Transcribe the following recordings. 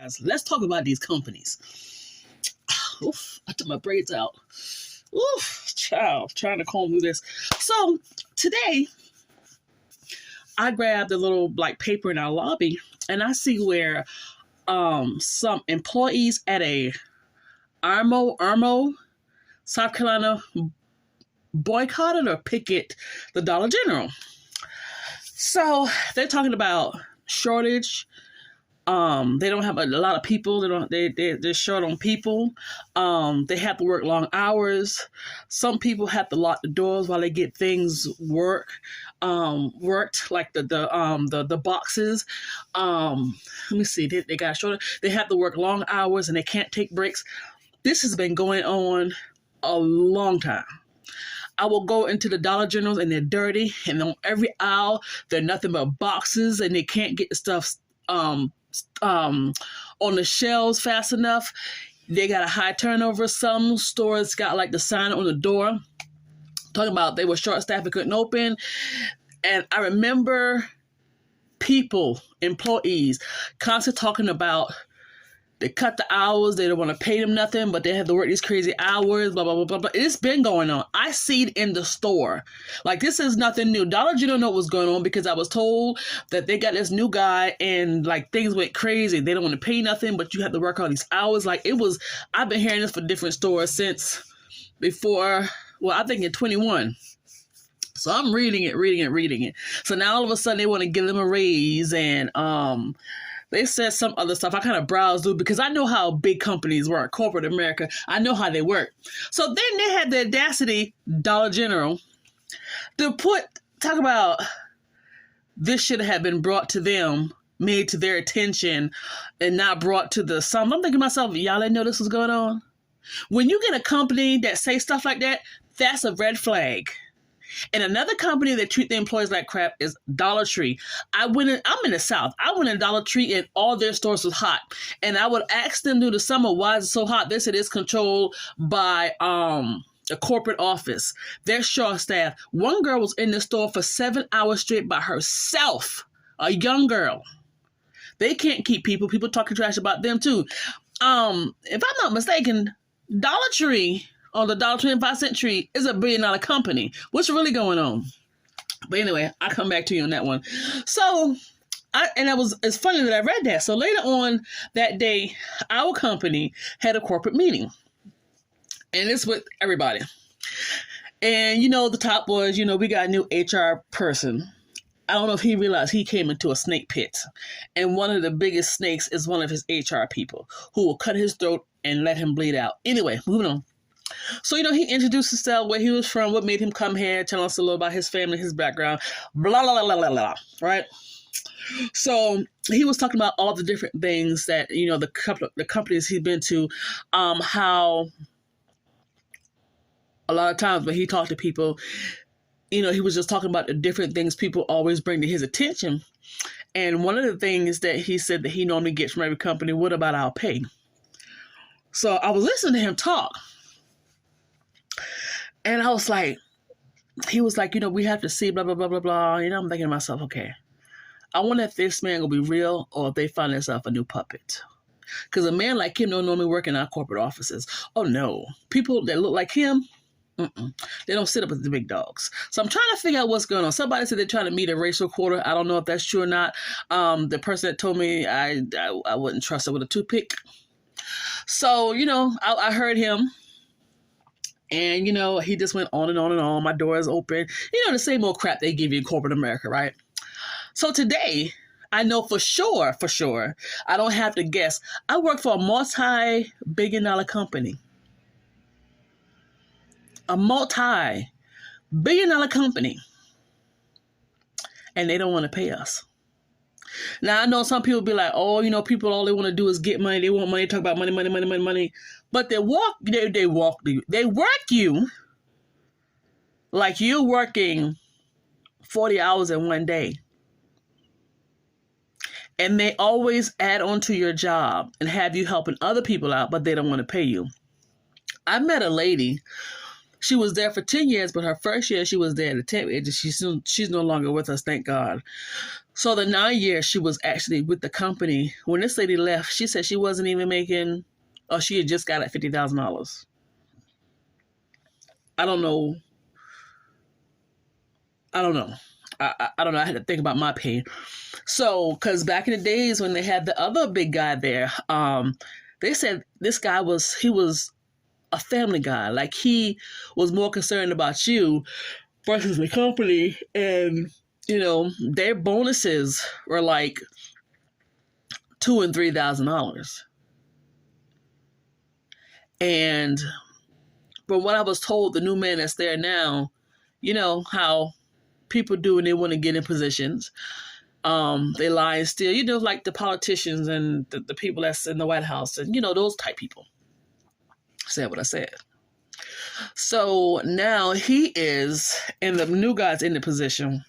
guys, let's talk about these companies. Oof, I took my braids out. Oof, child, trying to comb through this. So today, I grabbed a little like paper in our lobby, and I see where some employees at a Irmo, South Carolina boycotted or picket the Dollar General. So they're talking about shortage. They don't have a lot of people. They're short on people. They have to work long hours. Some people have to lock the doors while they get things worked, like the boxes. Let me see. They got shorter. They have to work long hours and they can't take breaks. This has been going on a long time. I will go into the Dollar Generals and they're dirty, and on every aisle they're nothing but boxes, and they can't get the stuff on the shelves fast enough. They got a high turnover. Some stores got like the sign on the door talking about they were short staffed and couldn't open. And I remember employees constantly talking about they cut the hours, they don't want to pay them nothing, but they have to work these crazy hours, blah, blah, blah, blah, blah. It's been going on. I see it in the store. Like, this is nothing new. Dollar General know what's going on because I was told that they got this new guy and, like, things went crazy. They don't want to pay nothing, but you have to work all these hours. Like, I've been hearing this for different stores since before, well, I think in 21. So I'm reading it. So now all of a sudden they want to give them a raise, and they said some other stuff. I kind of browsed through because I know how big companies work, corporate America. I know how they work. So then they had the audacity, Dollar General, to talk about this should have been brought to them, made to their attention, and not brought to the some. I'm thinking to myself, y'all didn't know this was going on? When you get a company that say stuff like that, that's a red flag. And another company that treat their employees like crap is Dollar Tree. I'm in the South. I went in Dollar Tree and all their stores was hot. And I would ask them through the summer, why is it so hot? They said it's controlled by a corporate office. They're short staffed. One girl was in the store for 7 hours straight by herself. A young girl. They can't keep people. People talking trash about them too. If I'm not mistaken, Dollar Tree, or the $1.25 tree, is a $1 billion company. What's really going on? But anyway, I'll come back to you on that one. So, it's funny that I read that. So later on that day, our company had a corporate meeting. And it's with everybody. And, the top was, we got a new HR person. I don't know if he realized he came into a snake pit. And one of the biggest snakes is one of his HR people who will cut his throat and let him bleed out. Anyway, moving on. So, he introduced himself, where he was from, what made him come here, telling us a little about his family, his background, blah, blah, blah, blah, blah, right? So he was talking about all the different things that, the companies he's been to, how a lot of times when he talked to people, he was just talking about the different things people always bring to his attention. And one of the things that he said that he normally gets from every company, what about our pay? So I was listening to him talk. And I was like, he was like, we have to see blah, blah, blah, blah, blah. I'm thinking to myself, okay, I wonder if this man will be real or if they find themselves a new puppet. Because a man like him don't normally work in our corporate offices. Oh, no. People that look like him, they don't sit up with the big dogs. So I'm trying to figure out what's going on. Somebody said they're trying to meet a racial quota. I don't know if that's true or not. The person that told me I wouldn't trust her with a toothpick. So, I heard him. And, he just went on and on and on. My door is open. The same old crap they give you in corporate America, right? So today, I know for sure, I don't have to guess. I work for a multi-billion-dollar company. A multi-billion-dollar company. And they don't want to pay us. Now, I know some people be like, oh, people, all they want to do is get money. They want money, talk about money, money, money, money, money. But they work you like you're working 40 hours in one day. And they always add on to your job and have you helping other people out, but they don't want to pay you. I met a lady. She was there for 10 years, but her first year she was there at the temp agency. She's no longer with us, thank God. So the 9 years she was actually with the company, when this lady left, she said she wasn't even making, or she had just got at $50,000. I don't know. I don't know. I don't know. I had to think about my pay. So, because back in the days when they had the other big guy there, they said this guy he was a family guy. Like, he was more concerned about you versus the company. And, their bonuses were like $2,000 and $3,000. And from what I was told, the new man that's there now, how people do when they want to get in positions. They lie and steal, like the politicians and the people that's in the White House and, those type people. Said what I said. So now he is, and the new guy's in the position.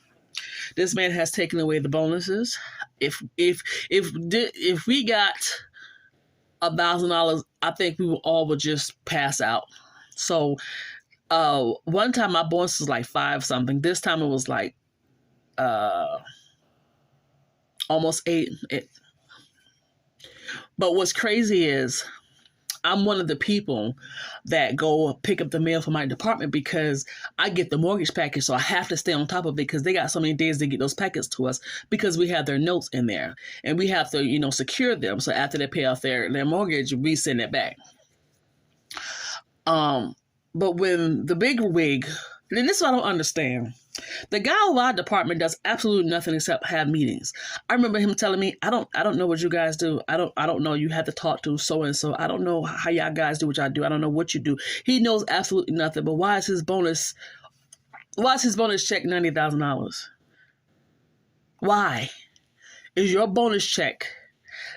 This man has taken away the bonuses. If we got $1,000, I think we would just pass out. So one time my bonus was like 5 something. This time it was like almost 8. But what's crazy is I'm one of the people that go pick up the mail for my department because I get the mortgage package, so I have to stay on top of it because they got so many days to get those packets to us because we have their notes in there and we have to, secure them. So after they pay off their mortgage, we send it back. But when the big wig, and this is what I don't understand. The guy of our department does absolutely nothing except have meetings. I remember him telling me, I don't know what you guys do. I don't know. You have to talk to so and so. I don't know how y'all guys do what y'all do. I don't know what you do. He knows absolutely nothing. But why is his bonus check $90,000? Why is your bonus check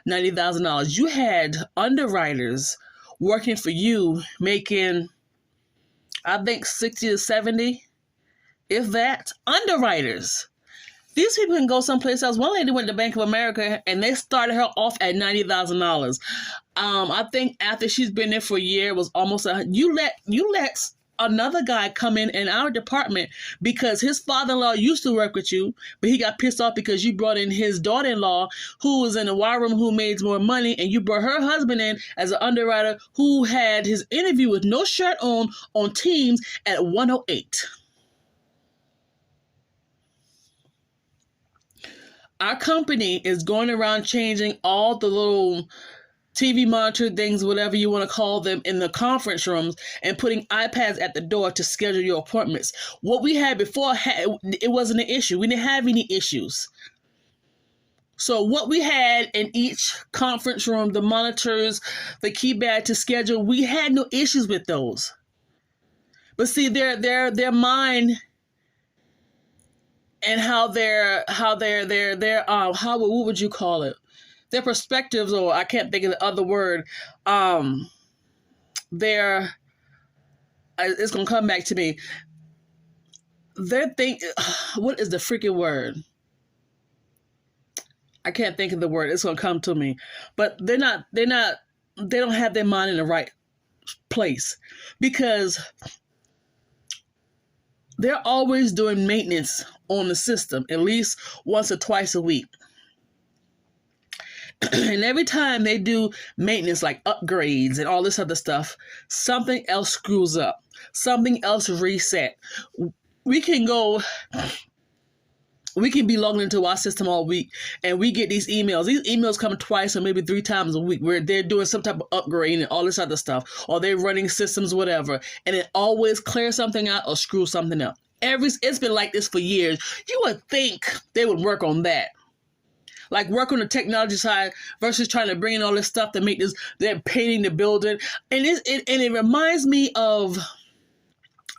$90,000? You had underwriters working for you making, I think, 60 to 70. If that, underwriters. These people can go someplace else. One lady went to Bank of America and they started her off at $90,000. I think after she's been there for a year, it was almost you let another guy come in our department because his father-in-law used to work with you, but he got pissed off because you brought in his daughter-in-law who was in the wire room who made more money, and you brought her husband in as an underwriter who had his interview with no shirt on Teams at 1:08. Our company is going around changing all the little TV monitor things, whatever you want to call them, in the conference rooms and putting iPads at the door to schedule your appointments. What we had before, it wasn't an issue. We didn't have any issues. So what we had in each conference room, the monitors, the keypad to schedule, we had no issues with those. But see, their mind and what would you call it? Their perspectives, or I can't think of the other word. It's gonna come back to me. What is the freaking word? I can't think of the word. It's gonna come to me. But they don't have their mind in the right place because they're always doing maintenance on the system, at least once or twice a week. And every time they do maintenance, like upgrades and all this other stuff, something else screws up. Something else reset. We can be logged into our system all week and we get these emails. These emails come twice or maybe 3 times a week where they're doing some type of upgrade and all this other stuff, or they're running systems, whatever, and it always clears something out or screws something up. It's been like this for years. You would think they would work on that. Like work on the technology side versus trying to bring in all this stuff to make this, they're painting the building. And it reminds me of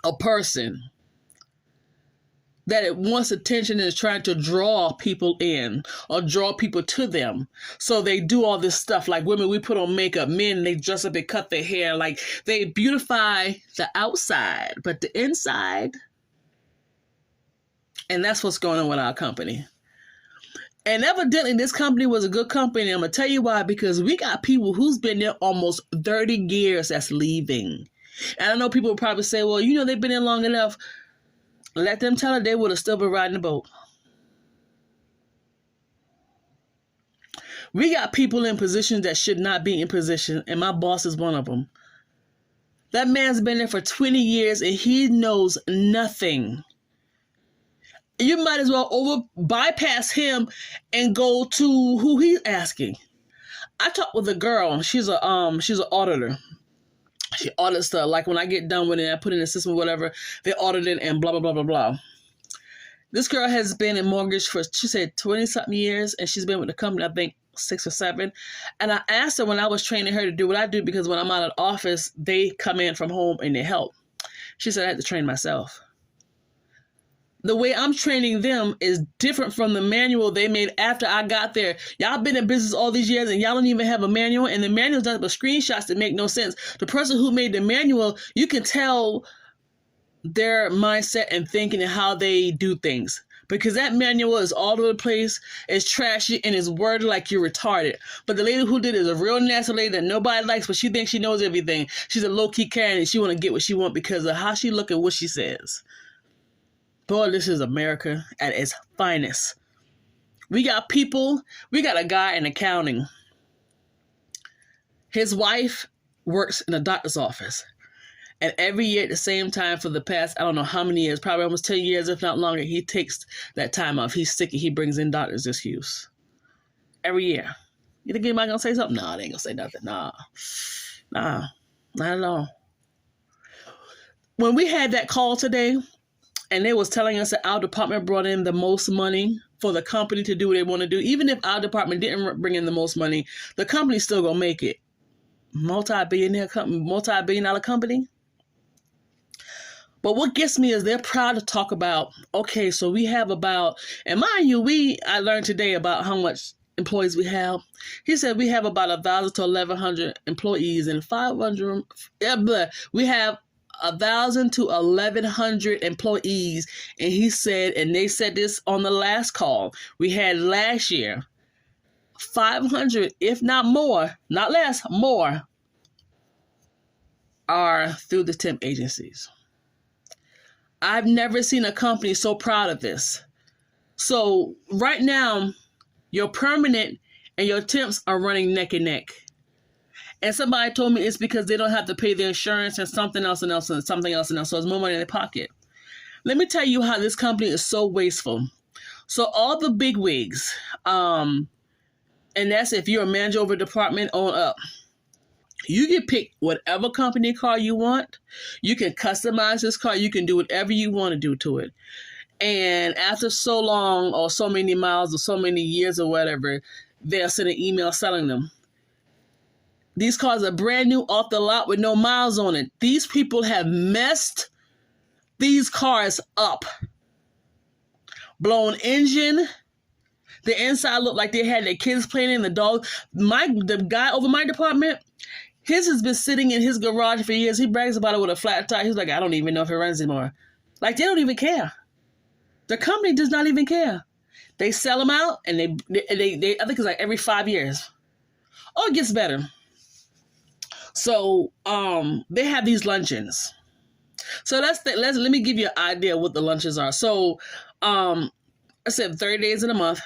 a person that it wants attention and is trying to draw people in or draw people to them. So they do all this stuff. Like women, we put on makeup. Men, they dress up and cut their hair. Like they beautify the outside, but the inside. And that's what's going on with our company. And evidently this company was a good company. I'm going to tell you why, because we got people who's been there almost 30 years that's leaving. And I know people will probably say, well, they've been there long enough. Let them tell it, they would have still been riding the boat. We got people in positions that should not be in position, and my boss is one of them. That man's been there for 20 years and he knows nothing. You might as well bypass him and go to who he's asking. I talked with a girl. She's an auditor. She audits the, like when I get done with it, I put in the system, whatever, they audit it and blah, blah, blah, blah, blah. This girl has been in mortgage for, she said, 20-something years, and she's been with the company, I think, 6 or 7. And I asked her when I was training her to do what I do, because when I'm out of the office, they come in from home and they help. She said, I had to train myself. The way I'm training them is different from the manual they made after I got there. Y'all been in business all these years and y'all don't even have a manual, and the manual's nothing but screenshots that make no sense. The person who made the manual, you can tell their mindset and thinking and how they do things, because that manual is all over the place, it's trashy, and it's worded like you're retarded. But the lady who did it is a real nasty lady that nobody likes, but she thinks she knows everything. She's a low-key Karen, and she want to get what she want because of how she look and what she says. Boy, this is America at its finest. We got a guy in accounting. His wife works in a doctor's office. And every year at the same time for the past, I don't know how many years, probably almost 10 years, if not longer, he takes that time off. He's sick and he brings in doctor's excuse. Every year. You think anybody gonna say something? No, they ain't gonna say nothing. Nah, not at all. When we had that call today, and they was telling us that our department brought in the most money for the company to do what they want to do. Even if our department didn't bring in the most money, the company's still going to make it. Multi-billion dollar company. But what gets me is they're proud to talk about, okay, so we have about, and mind you, I learned today about how much employees we have. He said we have about 1,000 to 1,100 employees and 500, we have 1,000 to 1,100 employees. And he said, and they said this on the last call we had last year, 500, if not more, not less, more, are through the temp agencies. I've never seen a company so proud of this. So right now, your permanent and your temps are running neck and neck. And somebody told me it's because they don't have to pay their insurance and something else and something else. So it's more money in their pocket. Let me tell you how this company is so wasteful. So all the big wigs, and that's if you're a manager over a department on up, you can pick whatever company car you want. You can customize this car. You can do whatever you want to do to it. And after so long or so many miles or so many years or whatever, they'll send an email selling them. These cars are brand new off the lot with no miles on it. These people have messed these cars up. Blown engine. The inside looked like they had their kids playing in, the dog. The guy over my department, his has been sitting in his garage for years. He brags about it with a flat tire. He's like, I don't even know if it runs anymore. Like, they don't even care. The company does not even care. They sell them out, and they I think it's like every 5 years. Oh, it gets better. So they have these luncheons. So let me give you an idea of what the lunches are. So I said 30 days in a month,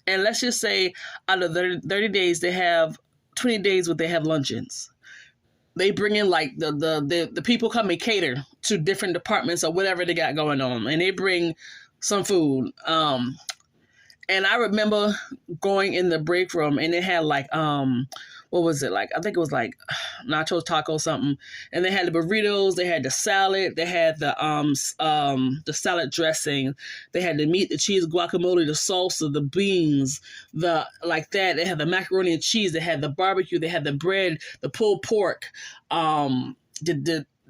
and let's just say out of 30 days they have 20 days where they have luncheons. They bring in like the people come and cater to different departments or whatever they got going on, and they bring some food. And I remember going in the break room, and they had like what was it like? I think it was like nachos, taco, something. And they had the burritos, they had the salad, they had the salad dressing, they had the meat, the cheese, guacamole, the salsa, the beans, like that. They had the macaroni and cheese, they had the barbecue, they had the bread, the pulled pork,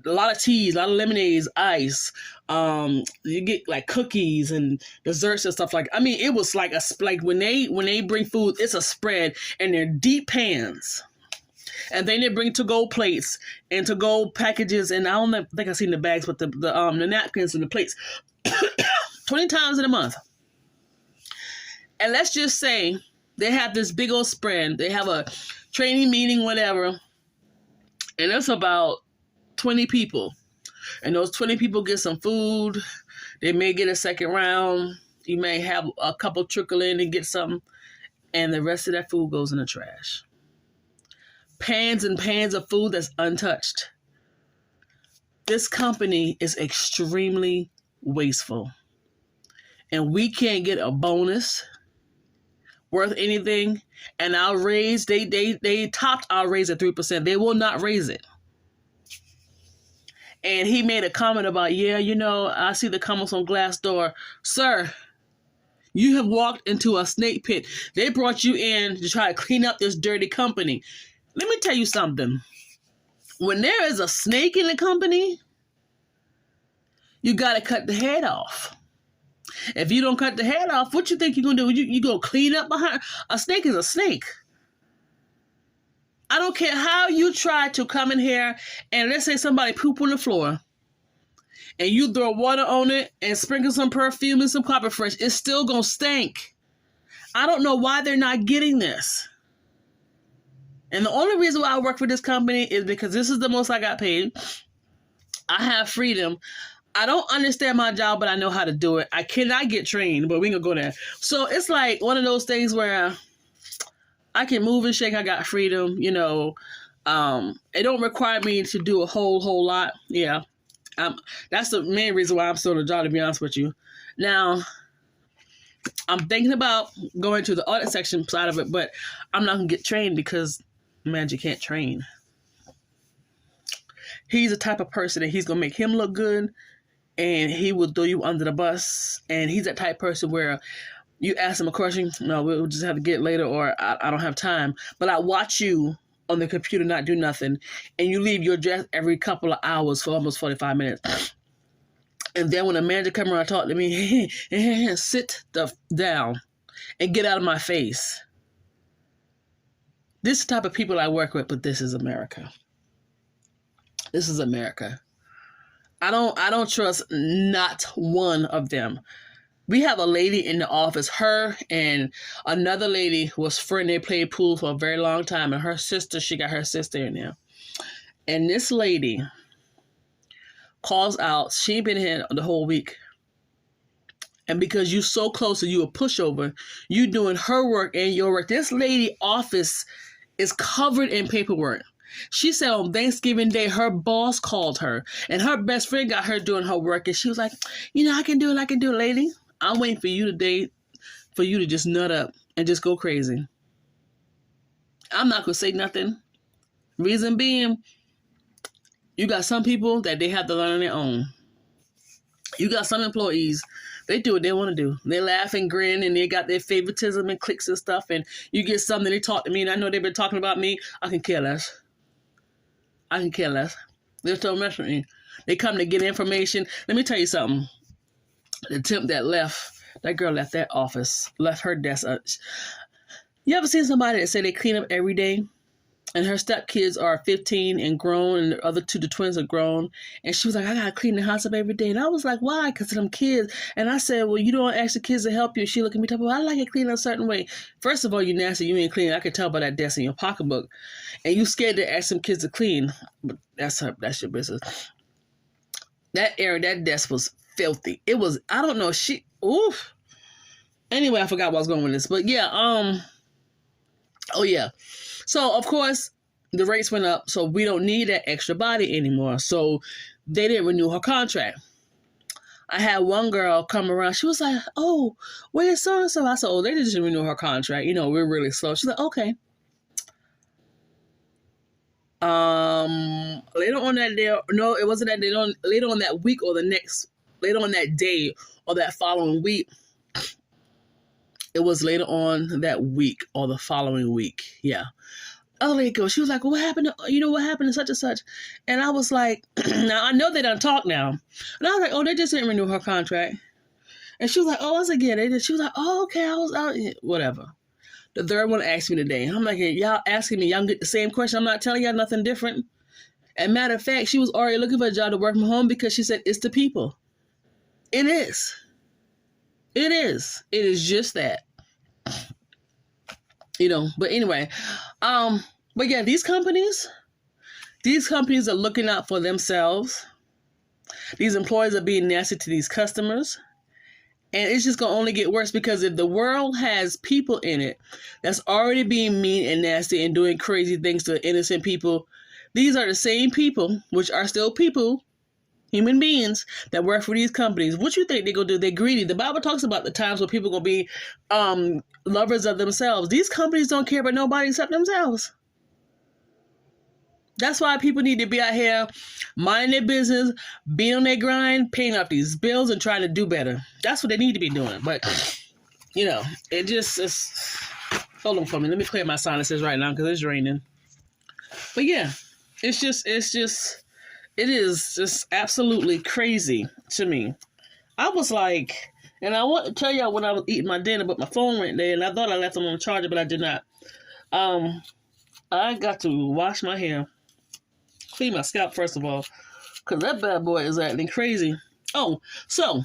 a lot of teas, a lot of lemonades, ice. You get like cookies and desserts and stuff like. I mean, it was like when they bring food, it's a spread, and they're deep pans, and then they bring to-go plates and to-go packages, and I don't think I've seen the bags, but the napkins and the plates, 20 times in a month. And let's just say they have this big old spread. They have a training meeting, whatever, and it's about 20 people, and those 20 people get some food. They may get a second round. You may have a couple trickle in and get something, and the rest of that food goes in the trash. Pans and pans of food that's untouched. This company is extremely wasteful. And we can't get a bonus worth anything. And our raise, they topped our raise at 3%. They will not raise it. And he made a comment about, yeah, you know, I see the comments on Glassdoor. Sir, you have walked into a snake pit. They brought you in to try to clean up this dirty company. Let me tell you something. When there is a snake in the company, you got to cut the head off. If you don't cut the head off, what you think you're going to do? You go clean up behind? A snake is a snake. I don't care how you try to come in here and let's say somebody poop on the floor and you throw water on it and sprinkle some perfume and some carpet fresh, it's still going to stink. I don't know why they're not getting this. And the only reason why I work for this company is because this is the most I got paid. I have freedom. I don't understand my job, but I know how to do it. I cannot get trained, but we can go there. So it's like one of those things where I can move and shake. I got freedom, you know. It don't require me to do a whole lot. Yeah. That's the main reason why I'm still in the job, to be honest with you. Now, I'm thinking about going to the audit section side of it, but I'm not going to get trained because manager can't train. He's the type of person that he's going to make him look good and he will throw you under the bus. And he's that type of person where you ask him a question, no, we'll just have to get later, or I don't have time. But I watch you on the computer not do nothing, and you leave your desk every couple of hours for almost 45 minutes. And then when a manager comes around and talk to me, sit down and get out of my face. This is the type of people I work with, but this is America. This is America. I don't trust not one of them. We have a lady in the office, her and another lady was friend. They played pool for a very long time. And her sister, she got her sister in there. And this lady calls out, she ain't been here the whole week. And because you so close and you a pushover, you doing her work and your work. This lady office is covered in paperwork. She said on Thanksgiving Day, her boss called her and her best friend got her doing her work. And she was like, you know, I can do it, lady. I'm waiting for you today, for you to just nut up and just go crazy. I'm not going to say nothing. Reason being, you got some people that they have to learn on their own. You got some employees, they do what they want to do. They laugh and grin and they got their favoritism and cliques and stuff. And you get something, they talk to me and I know they've been talking about me. I can care less. They're so mess with me. They come to get information. Let me tell you something. The temp that girl left that office, left her desk. You ever seen somebody that say they clean up every day and her stepkids are 15 and grown and the other two, the twins, are grown? And she was like, I got to clean the house up every day. And I was like, why? Because of them kids. And I said, well, you don't ask the kids to help you. She looked at me, well, I like it clean a certain way. First of all, you nasty, you ain't clean. I could tell by that desk in your pocketbook. And you scared to ask some kids to clean. But that's your business. That area, that desk was filthy. It was, I don't know, oof. Anyway, I forgot what I was going with this. But yeah, oh yeah. So, of course, the rates went up, so we don't need that extra body anymore. So they didn't renew her contract. I had one girl come around. She was like, oh, where's so-and-so? I said, oh, they didn't renew her contract. You know, we're really slow. She's like, okay. Later on that day, no, it wasn't that day. Later on that week or later on that day or that following week, it was later on that week or the following week. Yeah. Other lady goes, she was like, well, what happened to such and such? And I was like, now I know they don't talk now. And I was like, oh, they just didn't renew her contract. And she was like, oh, I said, yeah, they did. She was like, oh, okay, I was out. Whatever. The third one asked me today. I'm like, hey, y'all asking me, y'all get the same question. I'm not telling y'all nothing different. And matter of fact, she was already looking for a job to work from home because she said, it's the people. It is. It is. It is just that. You know, but anyway, but yeah, these companies are looking out for themselves. These employees are being nasty to these customers. And it's just going to only get worse, because if the world has people in it that's already being mean and nasty and doing crazy things to innocent people, these are the same people, which are still people, human beings, that work for these companies. What you think they're going to do? They're greedy. The Bible talks about the times where people are going to be lovers of themselves. These companies don't care about nobody except themselves. That's why people need to be out here minding their business, being on their grind, paying off these bills, and trying to do better. That's what they need to be doing. But, it just is... Hold on for me. Let me clear my sinuses right now because it's raining. But yeah, it is just absolutely crazy to me. I was like, and I want to tell y'all when I was eating my dinner, but my phone went there, and I thought I left it on the charger, but I did not. I got to wash my hair. Clean my scalp first of all, because that bad boy is acting crazy. Oh, so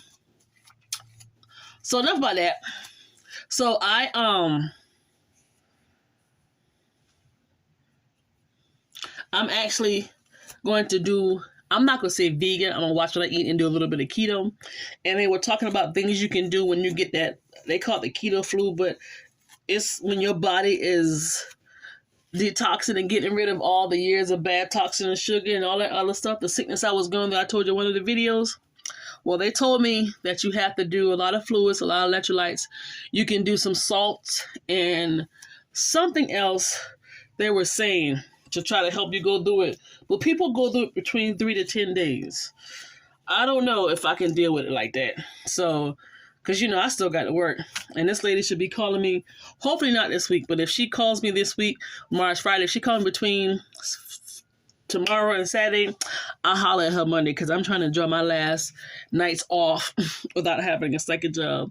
enough about that. So I'm actually going to do, I'm not going to say vegan, I'm going to watch what I eat and do a little bit of keto. And they were talking about things you can do when you get that, they call it the keto flu, but it's when your body is detoxing and getting rid of all the years of bad toxin and sugar and all that other stuff, the sickness I was going through, I told you in one of the videos. Well, they told me that you have to do a lot of fluids, a lot of electrolytes. You can do some salt and something else they were saying to try to help you go through it. But people go through it between 3 to 10 days. I don't know if I can deal with it like that. So, because, I still got to work. And this lady should be calling me, hopefully not this week, but if she calls me this week, March, Friday, if she calls me between tomorrow and Saturday, I'll holler at her Monday, because I'm trying to enjoy my last nights off without having a second job.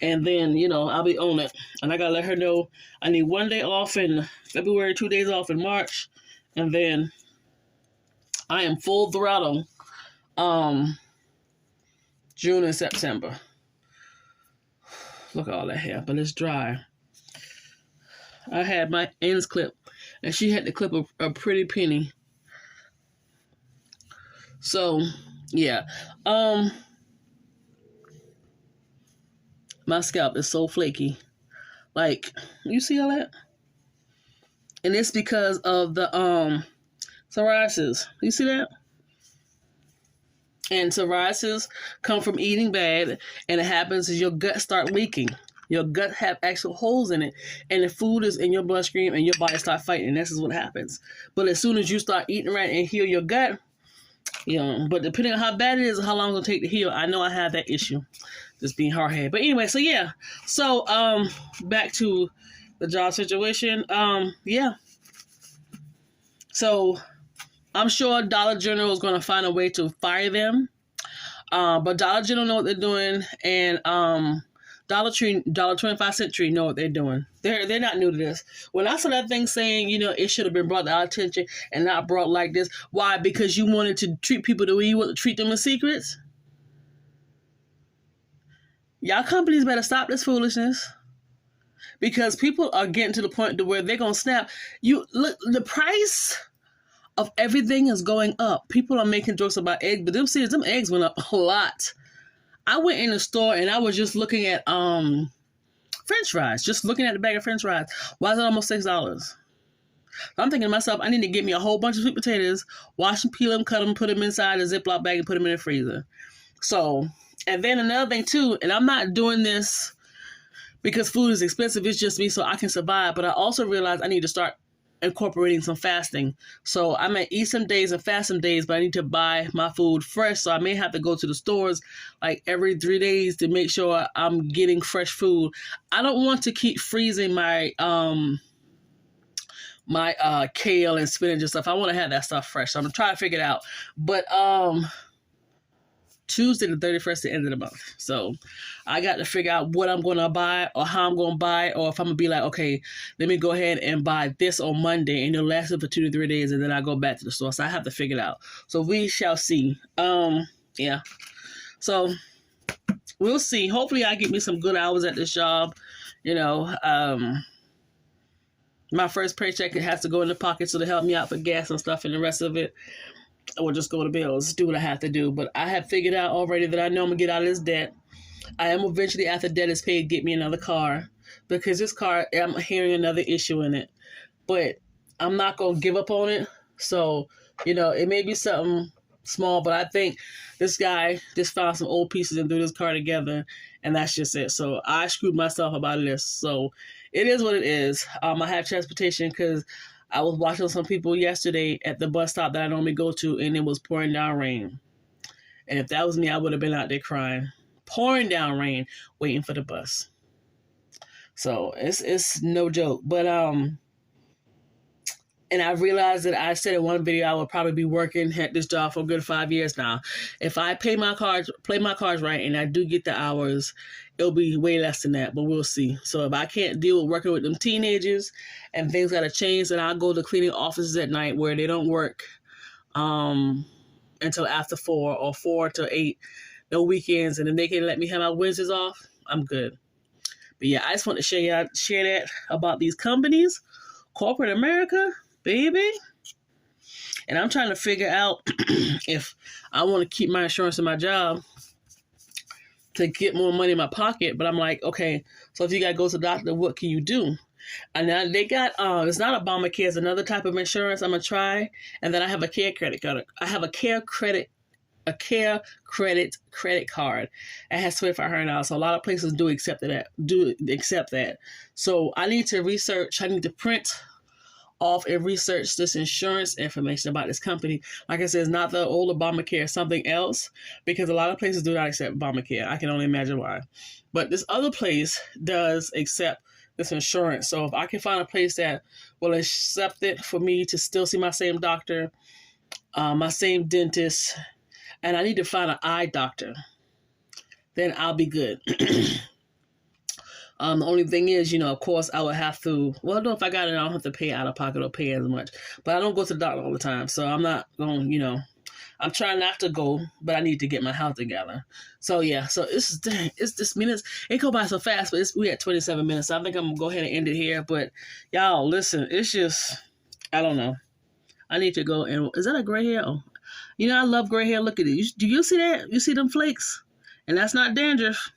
And then, I'll be on it. And I got to let her know I need 1 day off in February, 2 days off in March. And then I am full throttle June and September. Look at all that hair, but it's dry. I had my ends clipped, and she had to clip a pretty penny. So, yeah. My scalp is so flaky. Like, you see all that? And it's because of the psoriasis. You see that? And psoriasis come from eating bad, and it happens as your gut start leaking. Your gut have actual holes in it, and the food is in your bloodstream, and your body start fighting, and this is what happens. But as soon as you start eating right and heal your gut, but depending on how bad it is and how long it'll take to heal, I know I have that issue, just being hard-headed. But anyway, so yeah. So, back to the job situation. Yeah. So, I'm sure Dollar General is going to find a way to fire them. But Dollar General know what they're doing, and Dollar Tree, Dollar 25-cent Tree know what they're doing. They're not new to this. When I saw that thing saying, it should have been brought to our attention and not brought like this. Why? Because you wanted to treat people the way you want to treat them in secrets? Y'all companies better stop this foolishness. Because people are getting to the point to where they're going to snap. You look, the price of everything is going up. People are making jokes about eggs, but them eggs went up a lot. I went in the store and I was just looking at French fries, just looking at the bag of French fries. Why is it almost $6? So I'm thinking to myself, I need to get me a whole bunch of sweet potatoes, wash them, peel them, cut them, put them inside a Ziploc bag and put them in the freezer. So, and then another thing too, and I'm not doing this because food is expensive, it's just me so I can survive, but I also realized I need to start incorporating some fasting. So I may eat some days and fast some days, but I need to buy my food fresh. So I may have to go to the stores like every 3 days to make sure I'm getting fresh food. I don't want to keep freezing my kale and spinach and stuff. I want to have that stuff fresh. So I'm trying to figure it out. But Tuesday the 31st, the end of the month. So I got to figure out what I'm going to buy or how I'm going to buy it, or if I'm going to be like, okay, let me go ahead and buy this on Monday and it'll last up for 2 to 3 days and then I go back to the store. So I have to figure it out. So we shall see. Yeah. So we'll see. Hopefully I get me some good hours at this job. My first paycheck, it has to go in the pocket so to help me out for gas and stuff, and the rest of it I will just go to bills, do what I have to do. But I have figured out already that I know I'm going to get out of this debt. I am eventually, after debt is paid, get me another car, because this car, I'm hearing another issue in it. But I'm not going to give up on it. So, it may be something small, but I think this guy just found some old pieces and threw this car together, and that's just it. So I screwed myself about this. So it is what it is. I have transportation because I was watching some people yesterday at the bus stop that I normally go to, and it was pouring down rain. And if that was me, I would have been out there crying. Pouring down rain, waiting for the bus. So it's no joke. But and I realized that I said in one video I would probably be working at this job for a good 5 years now. If I play my cards right, and I do get the hours, it'll be way less than that, but we'll see. So if I can't deal with working with them teenagers and things gotta change, then I'll go to cleaning offices at night where they don't work until after 4 or 4 to 8, no weekends, and then they can let me have my Wednesdays off, I'm good. But yeah, I just want to share that about these companies, corporate America, baby. And I'm trying to figure out if I want to keep my insurance in my job to get more money in my pocket. But I'm like, okay, so if you got to go to the doctor, what can you do? And now they got, it's not Obamacare, it's another type of insurance I'm going to try. And then I have a care credit card. I have a care credit card. It has $2,500. So a lot of places do accept that. So I need to research. I need to print off and research this insurance information about this company. Like I said, it's not the old Obamacare, something else, because a lot of places do not accept Obamacare. I can only imagine why. But this other place does accept this insurance. So if I can find a place that will accept it for me to still see my same doctor, my same dentist, and I need to find an eye doctor, then I'll be good. The only thing is, of course, I would have to, well, no, if I got it, I don't have to pay out of pocket or pay as much. But I don't go to the doctor all the time, so I'm not going, I'm trying not to go, but I need to get my health together. So, yeah, so it's this minutes. It go by so fast, but we at 27 minutes, so I think I'm going to go ahead and end it here. But, y'all, listen, it's just, I don't know. I need to go, and is that a gray hair? Oh, I love gray hair. Look at it. Do you see that? You see them flakes? And that's not dandruff.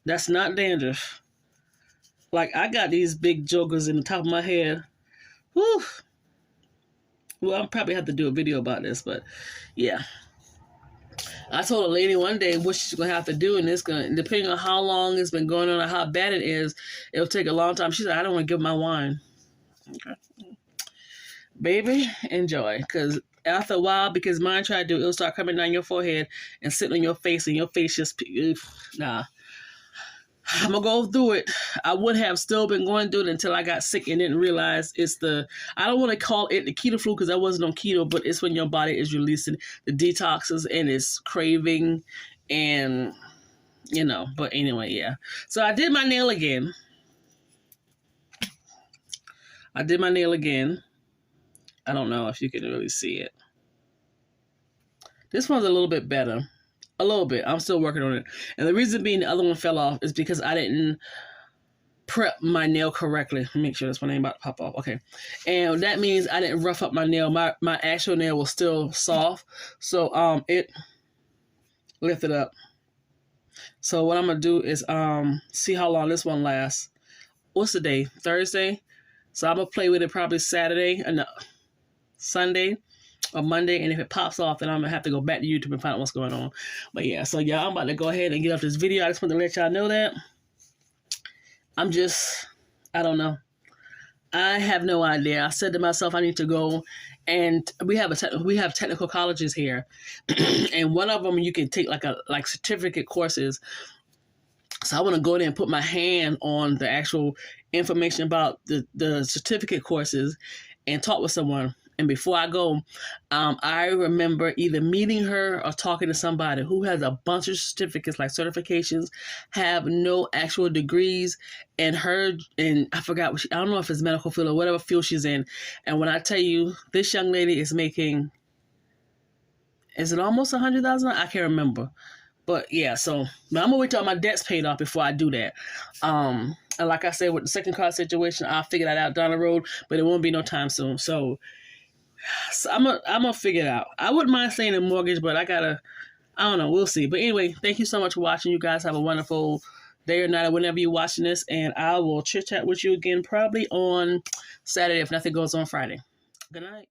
That's not dandruff. Like, I got these big jokers in the top of my head. Whew. Well, I'll probably have to do a video about this, but yeah. I told a lady one day what she's going to have to do, and it's going to, depending on how long it's been going on or how bad it is, it'll take a long time. She said, I don't want to give my wine. Okay. Baby, enjoy, because after a while, because mine tried to, it'll start coming down your forehead and sitting on your face, and your face just, nah. I'm going to go through it. I would have still been going through it until I got sick and didn't realize it's I don't want to call it the keto flu because I wasn't on keto, but it's when your body is releasing the detoxes and it's craving and, but anyway, yeah. So I did my nail again. I don't know if you can really see it. This one's a little bit better. A little bit. I'm still working on it. And the reason being the other one fell off is because I didn't prep my nail correctly. Make sure this one ain't about to pop off. Okay. And that means I didn't rough up my nail. My actual nail was still soft. So it lifted up. So what I'm going to do is see how long this one lasts. What's the day? Thursday? So I'm going to play with it probably Saturday and Sunday or Monday, and if it pops off, then I'm going to have to go back to YouTube and find out what's going on. But yeah, so y'all, I'm about to go ahead and get off this video. I just want to let y'all know that. I don't know. I have no idea. I said to myself, I need to go, and we have technical colleges here, and one of them you can take like certificate courses. So I want to go there and put my hand on the actual information about the certificate courses and talk with someone. And before I go, I remember either meeting her or talking to somebody who has a bunch of certificates, like certifications, have no actual degrees, and I forgot I don't know if it's medical field or whatever field she's in. And when I tell you, this young lady is making, is it almost $100,000? I can't remember. But yeah, so I'm gonna wait till my debt's paid off before I do that. And like I said, with the second car situation, I'll figure that out down the road, but it won't be no time soon. So I'm gonna figure it out. I wouldn't mind staying in mortgage, but I I don't know. We'll see. But anyway, thank you so much for watching. You guys have a wonderful day or night or whenever you're watching this. And I will chit chat with you again probably on Saturday if nothing goes on Friday. Good night.